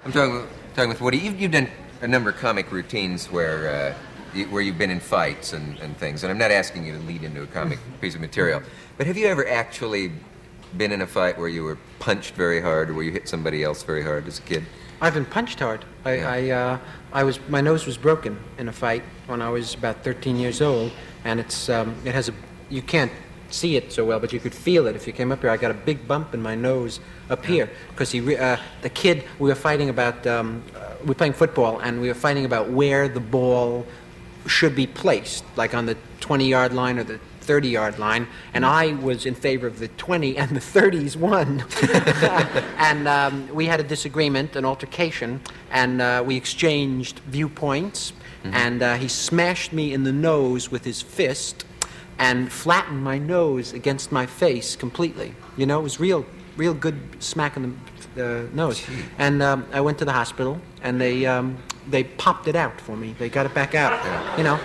I'm talking with Woody. You've done a number of comic routines where you've been in fights and things, and I'm not asking you to lead into a comic piece of material, but have you ever actually been in a fight where you were punched very hard or where you hit somebody else very hard as a kid? I've been punched hard. My nose was broken in a fight when I was about 13 years old, and you can't see it so well, but you could feel it if you came up here. I got a big bump in my nose up here because the kid, we were fighting about, we were playing football, and we were fighting about where the ball should be placed, like on the 20-yard line or the 30-yard line, and I was in favor of the 20, and the 30s won. And we had a disagreement, an altercation, and we exchanged viewpoints, and he smashed me in the nose with his fist and flattened my nose against my face completely. You know, it was real good smack in the nose. Gee. And I went to the hospital, and they popped it out for me. They got it back out. Yeah. You know,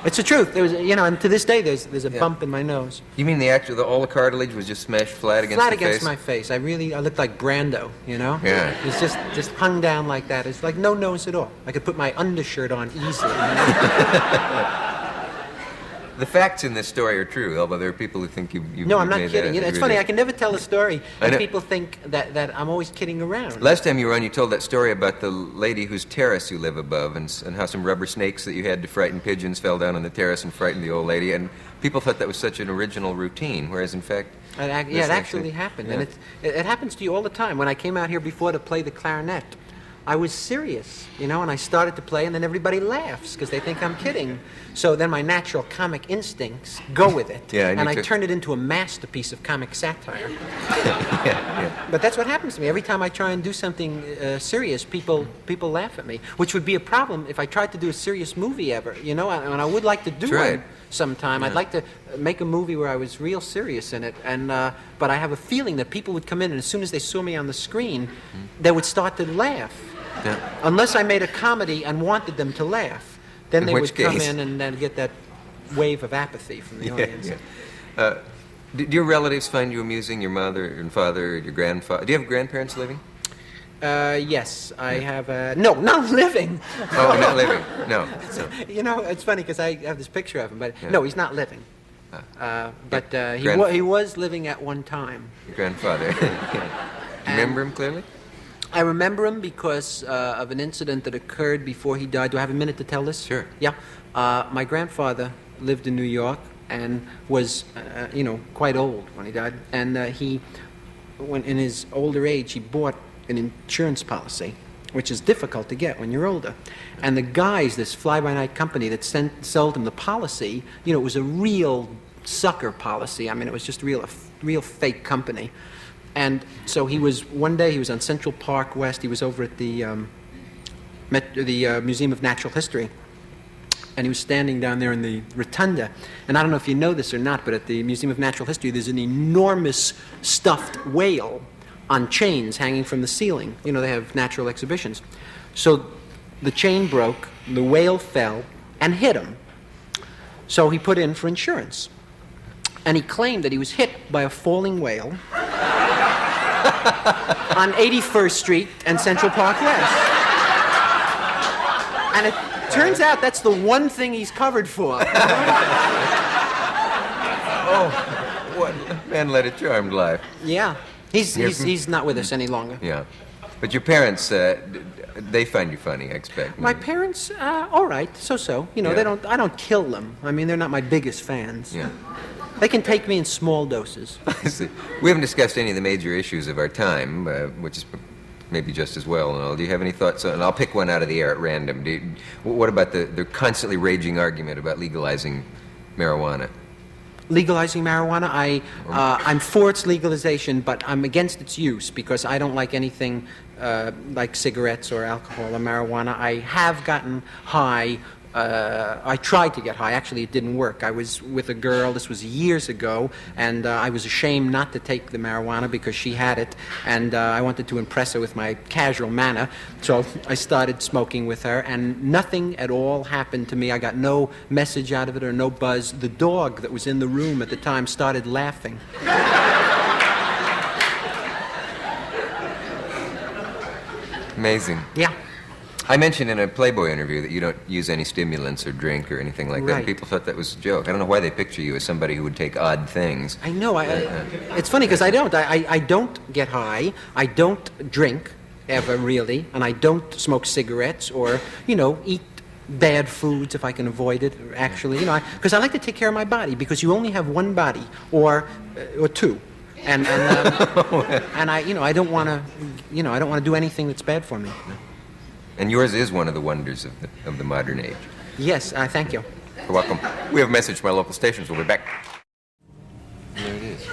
it's the truth. There was, and to this day, there's a bump in my nose. You mean all the cartilage was just smashed flat against the face? Flat against my face. I looked like Brando, you know? Yeah. It was just hung down like that. It's like no nose at all. I could put my undershirt on easily. You know? The facts in this story are true, although there are people who think you No, I'm not made kidding. that. It's funny, I can never tell a story, and people think that I'm always kidding around. Last time you were on, you told that story about the lady whose terrace you live above, and how some rubber snakes that you had to frighten pigeons fell down on the terrace and frightened the old lady, and people thought that was such an original routine, whereas in fact... It actually happened, and it happens to you all the time. When I came out here before to play the clarinet, I was serious, and I started to play, and then everybody laughs because they think I'm kidding. So then my natural comic instincts go with it, and I turn it into a masterpiece of comic satire. But that's what happens to me. Every time I try and do something serious, people laugh at me, which would be a problem if I tried to do a serious movie ever, and I would like to do one sometime. I'd like to make a movie where I was real serious in it, but I have a feeling that people would come in, and as soon as they saw me on the screen, they would start to laugh. Yeah. Unless I made a comedy and wanted them to laugh, then they would come in and then get that wave of apathy from the audience. Yeah. Do your relatives find you amusing? Your mother and father, your grandfather? Do you have grandparents living? Yes, I have. No, not living. Oh, not living. No. It's funny because I have this picture of him, but no, he's not living. But he was living at one time. Your grandfather. Do you remember him clearly? I remember him because of an incident that occurred before he died. Do I have a minute to tell this? Sure. Yeah. My grandfather lived in New York and was, quite old when he died. And when in his older age, he bought an insurance policy, which is difficult to get when you're older. And the guys, this fly-by-night company that sold him the policy, it was a real sucker policy. I mean, it was just a real fake company. And so one day he was on Central Park West. He was over at the Museum of Natural History. And he was standing down there in the rotunda. And I don't know if you know this or not, but at the Museum of Natural History, there's an enormous stuffed whale on chains hanging from the ceiling. They have natural exhibitions. So the chain broke, the whale fell, and hit him. So he put in for insurance. And he claimed that he was hit by a falling whale on 81st Street and Central Park West. And it turns out that's the one thing he's covered for. Oh, what a man led a charmed life. Yeah. He's not with us any longer. Yeah. But your parents, they find you funny, I expect. My parents, all right, so. I don't kill them. I mean, they're not my biggest fans. Yeah. They can take me in small doses. I see. We haven't discussed any of the major issues of our time, which is maybe just as well and all. Do you have any thoughts on, and I'll pick one out of the air at random. What about the constantly raging argument about legalizing marijuana? Legalizing marijuana? I'm for its legalization, but I'm against its use because I don't like anything like cigarettes or alcohol or marijuana. I have gotten high. I tried to get high. Actually, it didn't work. I was with a girl, this was years ago, and I was ashamed not to take the marijuana because she had it, and I wanted to impress her with my casual manner, so I started smoking with her, and nothing at all happened to me. I got no message out of it or no buzz. The dog that was in the room at the time started laughing. Amazing. Yeah. I mentioned in a Playboy interview that you don't use any stimulants or drink or anything like that. Right. And people thought that was a joke. I don't know why they picture you as somebody who would take odd things. I know. It's funny because I don't. I don't get high. I don't drink ever really, and I don't smoke cigarettes or eat bad foods if I can avoid it. Actually, because I like to take care of my body because you only have one body or two, and I don't want to I don't want to do anything that's bad for me. And yours is one of the wonders of the modern age. Yes. Thank you. You're welcome. We have a message from our local stations. We'll be back. There it is.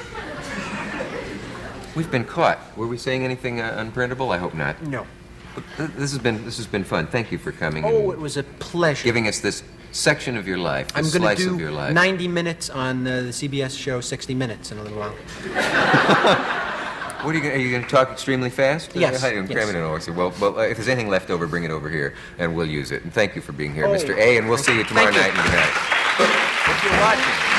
We've been caught. Were we saying anything unprintable? I hope not. No. But this has been fun. Thank you for coming. Oh, and it was a pleasure. giving us this section of your life, this I'm going slice to of your do life. 90 minutes on the CBS show 60 Minutes in a little while. What are you going to talk extremely fast? Yes. I'm cramming it over. So, well, if there's anything left over, bring it over here, and we'll use it. And thank you for being here, Oh, Mr. A. And we'll see you tomorrow thank you. night. If you're watching.